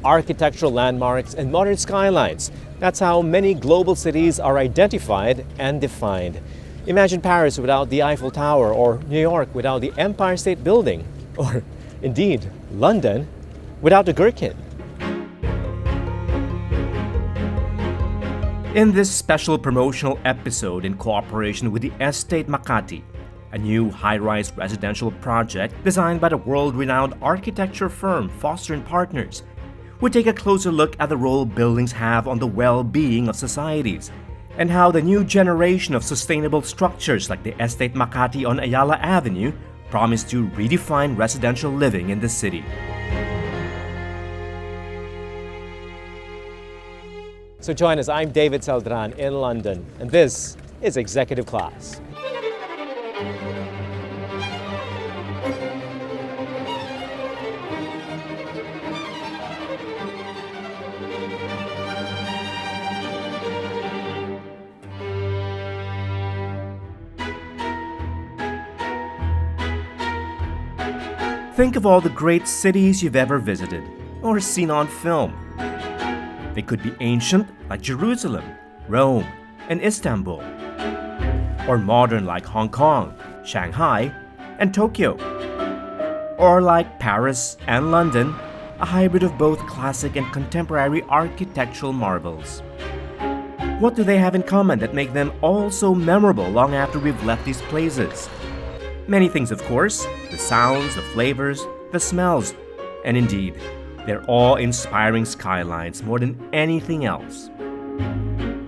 architectural landmarks, and modern skylines. That's how many global cities are identified and defined. Imagine Paris without the Eiffel Tower, or New York without the Empire State Building, or indeed, London without the Gherkin. In this special promotional episode in cooperation with the Estate Makati, a new high-rise residential project designed by the world-renowned architecture firm Foster & Partners, we take a closer look at the role buildings have on the well-being of societies and how the new generation of sustainable structures like the Estate Makati on Ayala Avenue promise to redefine residential living in the city. So join us, I'm David Celdran in London, and this is Executive Class. Think of all the great cities you've ever visited or seen on film. They could be ancient like Jerusalem, Rome, and Istanbul, or modern like Hong Kong, Shanghai, and Tokyo, or like Paris and London, a hybrid of both classic and contemporary architectural marvels. What do they have in common that make them all so memorable long after we've left these places? Many things, of course: the sounds, the flavors, the smells, and indeed, they're awe-inspiring skylines more than anything else.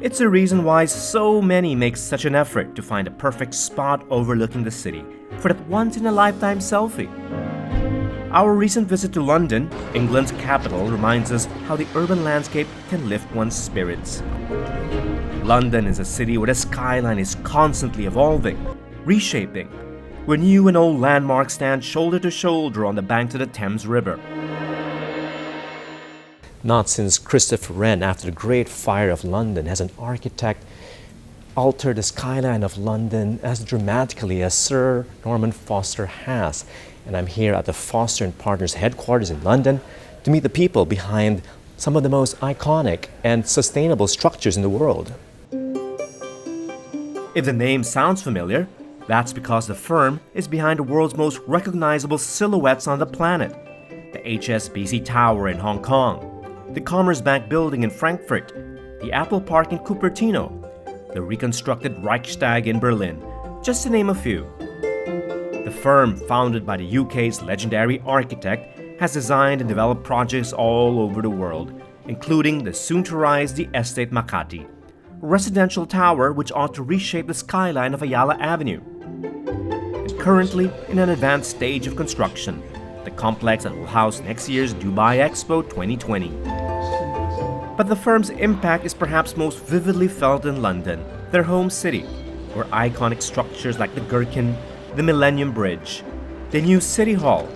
It's a reason why so many make such an effort to find a perfect spot overlooking the city for that once-in-a-lifetime selfie. Our recent visit to London, England's capital, reminds us how the urban landscape can lift one's spirits. London is a city where the skyline is constantly evolving, reshaping, where new and old landmarks stand shoulder to shoulder on the banks of the Thames River. Not since Christopher Wren, after the Great Fire of London, has an architect altered the skyline of London as dramatically as Sir Norman Foster has. And I'm here at the Foster & Partners headquarters in London to meet the people behind some of the most iconic and sustainable structures in the world. If the name sounds familiar, that's because the firm is behind the world's most recognizable silhouettes on the planet: the HSBC Tower in Hong Kong, the Commerzbank building in Frankfurt, the Apple Park in Cupertino, the reconstructed Reichstag in Berlin, just to name a few. The firm, founded by the UK's legendary architect, has designed and developed projects all over the world, including the soon-to-rise the Estate Makati, a residential tower which ought to reshape the skyline of Ayala Avenue. And currently in an advanced stage of construction, the complex that will house next year's Dubai Expo 2020. But the firm's impact is perhaps most vividly felt in London, their home city, where iconic structures like the Gherkin, the Millennium Bridge, the new City Hall,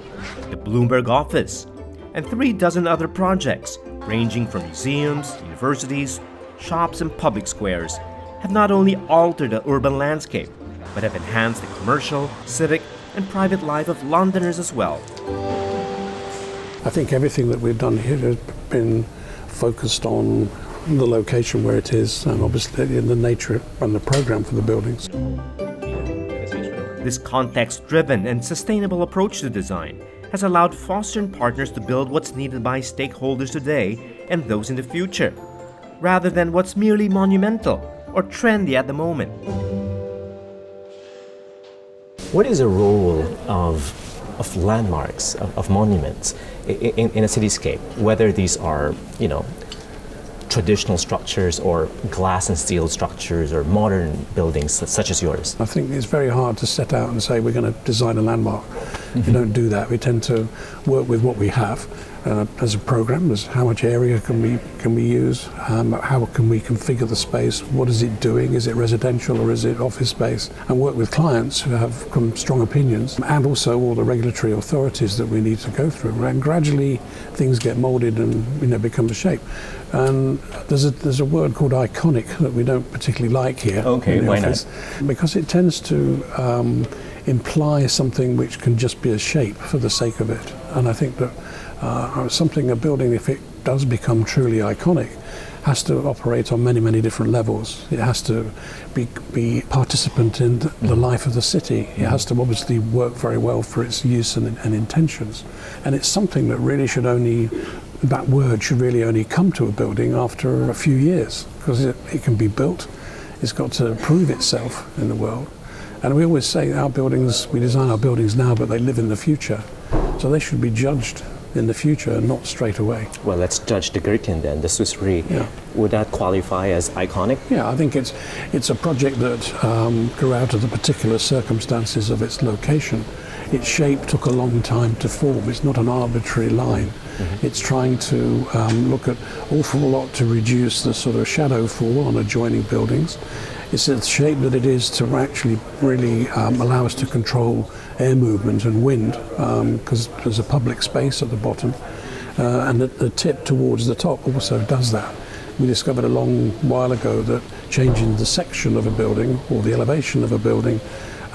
the Bloomberg office, and 36 other projects ranging from museums, universities, shops, and public squares have not only altered the urban landscape, but have enhanced the commercial, civic, and private life of Londoners as well. I think everything that we've done here has been focused on the location where it is, and obviously in the nature and the program for the buildings. This context-driven and sustainable approach to design has allowed Foster & Partners to build what's needed by stakeholders today and those in the future, rather than what's merely monumental or trendy at the moment. What is the role of landmarks, of monuments in a cityscape, whether these are, traditional structures or glass and steel structures or modern buildings such as yours? I think it's very hard to set out and say we're going to design a landmark. We don't do that. We tend to work with what we have as a program. As how much area can we use? How can we configure the space? What is it doing? Is it residential or is it office space? And work with clients who have strong opinions, and also all the regulatory authorities that we need to go through. And gradually things get molded and become a shape. And there's a word called iconic that we don't particularly like here. Okay, why office, not? Because it tends to imply something which can just be a shape for the sake of it. And I think that a building, if it does become truly iconic, has to operate on many, many different levels. It has to be participant in the life of the city. It has to obviously work very well for its use and intentions. And it's something that really that word should really only come to a building after a few years, because it can be built. It's got to prove itself in the world. And we always say we design our buildings now, but they live in the future. So they should be judged in the future and not straight away. Well, let's judge the Gherkin then, the Swiss Re. Yeah. Would that qualify as iconic? Yeah, I think it's a project that grew out of the particular circumstances of its location. Its shape took a long time to form. It's not an arbitrary line. Mm-hmm. It's trying to look at an awful lot to reduce the sort of shadow fall on adjoining buildings. It's a shape that it is to actually really allow us to control air movement and wind, because there's a public space at the bottom, and the tip towards the top also does that. We discovered a long while ago that changing the section of a building or the elevation of a building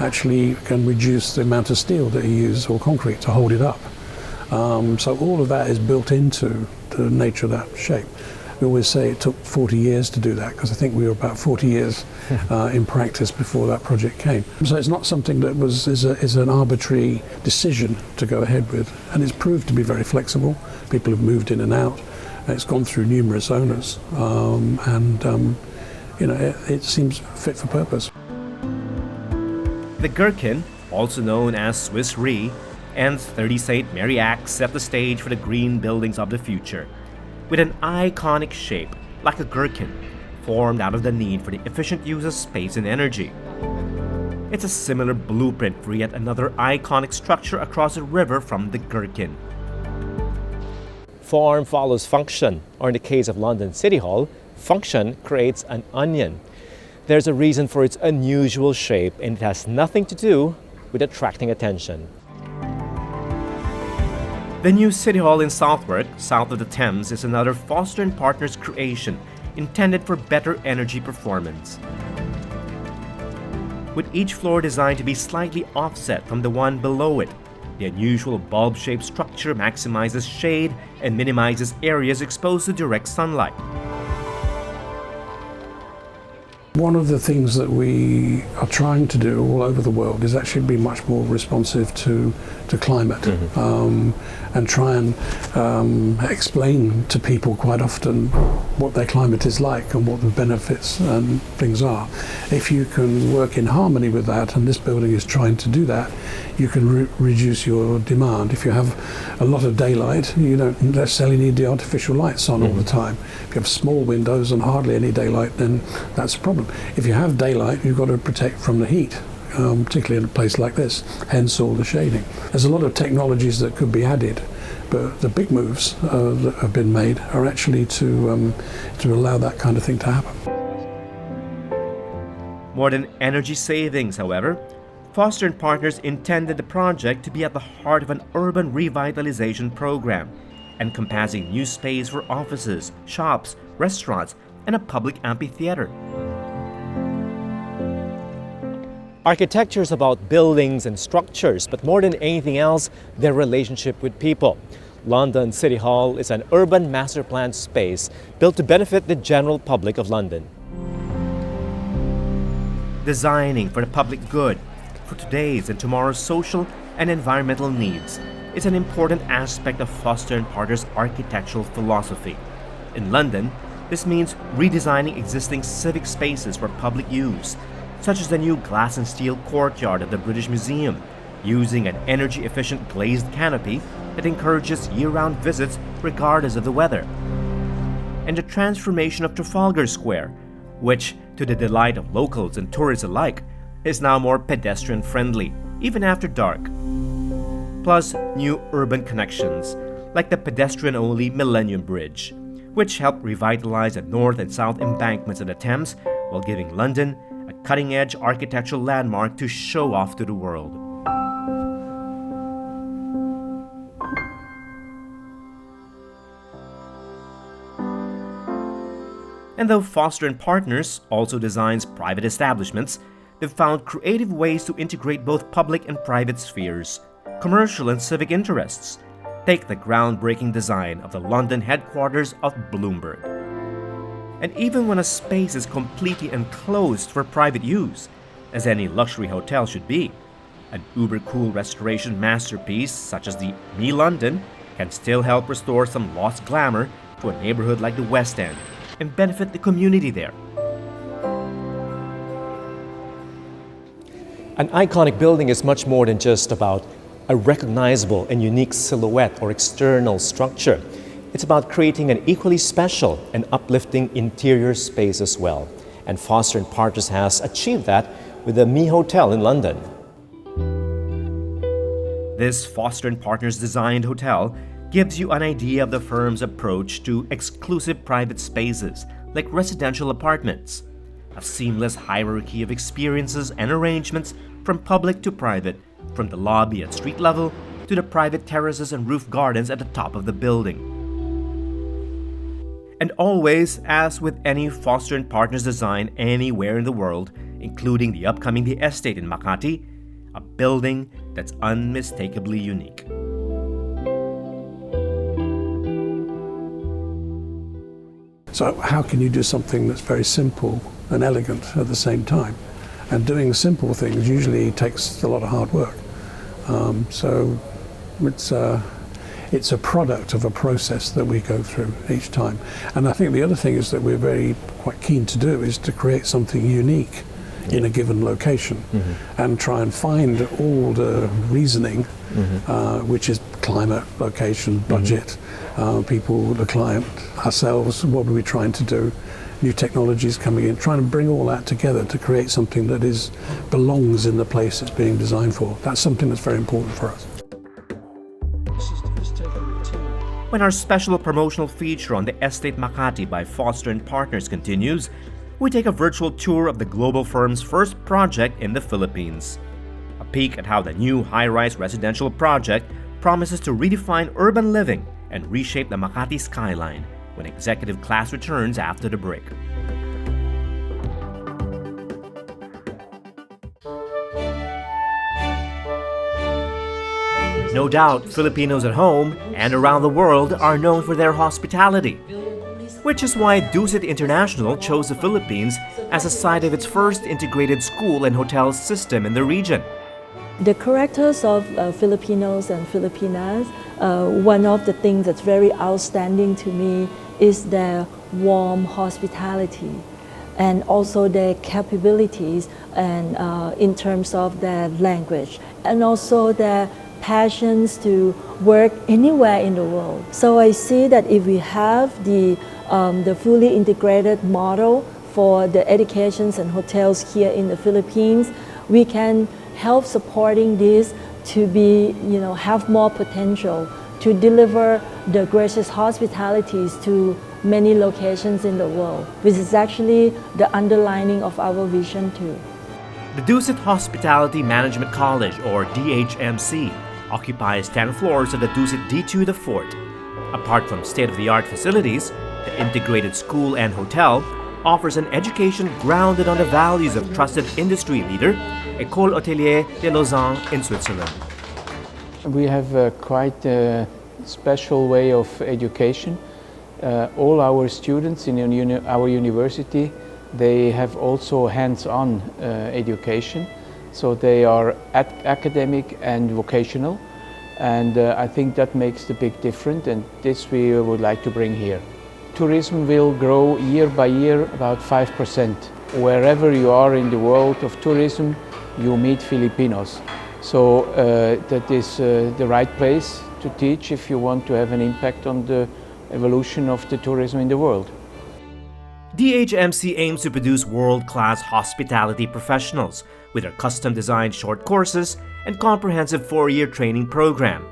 actually can reduce the amount of steel that you use or concrete to hold it up. So all of that is built into the nature of that shape. We always say it took 40 years to do that, because I think we were about 40 years in practice before that project came. So it's not something that is an arbitrary decision to go ahead with, and it's proved to be very flexible. People have moved in and out. It's gone through numerous owners, it seems fit for purpose. The Gherkin, also known as Swiss Re, and 30 St. Mary Axe set the stage for the green buildings of the future, with an iconic shape like a gherkin, formed out of the need for the efficient use of space and energy. It's a similar blueprint for yet another iconic structure across the river from the Gherkin. Form follows function, or in the case of London City Hall, function creates an onion. There's a reason for its unusual shape, and it has nothing to do with attracting attention. The new City Hall in Southwark, south of the Thames, is another Foster & Partners creation intended for better energy performance. With each floor designed to be slightly offset from the one below it, the unusual bulb-shaped structure maximizes shade and minimizes areas exposed to direct sunlight. One of the things that we are trying to do all over the world is actually be much more responsive to climate, and try and explain to people quite often what their climate is like and what the benefits and things are. If you can work in harmony with that, and this building is trying to do that, you can reduce your demand. If you have a lot of daylight, you don't necessarily need the artificial lights on all the time. If you have small windows and hardly any daylight, then that's a problem. If you have daylight, you've got to protect from the heat, particularly in a place like this, hence all the shading. There's a lot of technologies that could be added, but the big moves that have been made are actually to allow that kind of thing to happen. More than energy savings, however, Foster & Partners intended the project to be at the heart of an urban revitalization program, encompassing new space for offices, shops, restaurants, and a public amphitheater. Architecture is about buildings and structures, but more than anything else, their relationship with people. London City Hall is an urban master planned space built to benefit the general public of London. Designing for the public good, for today's and tomorrow's social and environmental needs, is an important aspect of Foster & Partners' architectural philosophy. In London, this means redesigning existing civic spaces for public use, such as the new glass and steel courtyard of the British Museum, using an energy-efficient glazed canopy that encourages year-round visits regardless of the weather. And the transformation of Trafalgar Square, which, to the delight of locals and tourists alike, is now more pedestrian-friendly, even after dark. Plus, new urban connections, like the pedestrian-only Millennium Bridge, which help revitalize the north and south embankments of the Thames while giving London a cutting-edge architectural landmark to show off to the world. And though Foster & Partners also designs private establishments, they've found creative ways to integrate both public and private spheres, commercial and civic interests, Take the groundbreaking design of the London headquarters of Bloomberg. And even when a space is completely enclosed for private use, as any luxury hotel should be, an uber-cool restoration masterpiece such as the Me London can still help restore some lost glamour to a neighborhood like the West End and benefit the community there. An iconic building is much more than just about a recognizable and unique silhouette or external structure. It's about creating an equally special and uplifting interior space as well. And Foster & Partners has achieved that with the Me Hotel in London. This Foster & Partners designed hotel gives you an idea of the firm's approach to exclusive private spaces like residential apartments. A seamless hierarchy of experiences and arrangements from public to private, from the lobby at street level to the private terraces and roof gardens at the top of the building. And always, as with any Foster & Partners design anywhere in the world, including the upcoming The Estate in Makati, a building that's unmistakably unique. So how can you do something that's very simple and elegant at the same time? And doing simple things usually takes a lot of hard work. So it's a product of a process that we go through each time. And I think the other thing is that we're very quite keen to do is to create something unique in a given location and try and find all the reasoning, which is climate, location, budget, people, the client, ourselves, what are we trying to do, new technologies coming in, trying to bring all that together to create something that belongs in the place it's being designed for. That's something that's very important for us. When our special promotional feature on The Estate Makati by Foster & Partners continues, we take a virtual tour of the global firm's first project in the Philippines. A peek at how the new high-rise residential project promises to redefine urban living and reshape the Makati skyline when executive class returns after the break. No doubt, Filipinos at home and around the world are known for their hospitality, which is why Dusit International chose the Philippines as a site of its first integrated school and hotel system in the region. The characters of Filipinos and Filipinas, one of the things that's very outstanding to me is their warm hospitality and also their capabilities and in terms of their language and also their passions to work anywhere in the world. So I see that if we have the fully integrated model for the educations and hotels here in the Philippines, we can help supporting this to be, have more potential to deliver the gracious hospitalities to many locations in the world, which is actually the underlining of our vision too. The Dusit Hospitality Management College, or DHMC, occupies 10 floors of the Dusit D2 The Fort. Apart from state-of-the-art facilities, the integrated school and hotel offers an education grounded on the values of trusted industry leader, École Hôtelière de Lausanne in Switzerland. We have quite a special way of education. All our students in our university, they have also hands-on education. So they are academic and vocational. And I think that makes the big difference, and this we would like to bring here. Tourism will grow year by year about 5%. Wherever you are in the world of tourism, you meet Filipinos. So that is the right place to teach if you want to have an impact on the evolution of the tourism in the world. DHMC aims to produce world-class hospitality professionals with their custom-designed short courses and comprehensive 4-year training program,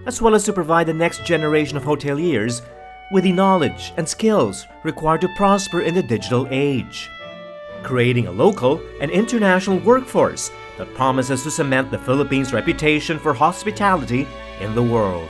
as well as to provide the next generation of hoteliers with the knowledge and skills required to prosper in the digital age, creating a local and international workforce that promises to cement the Philippines' reputation for hospitality in the world.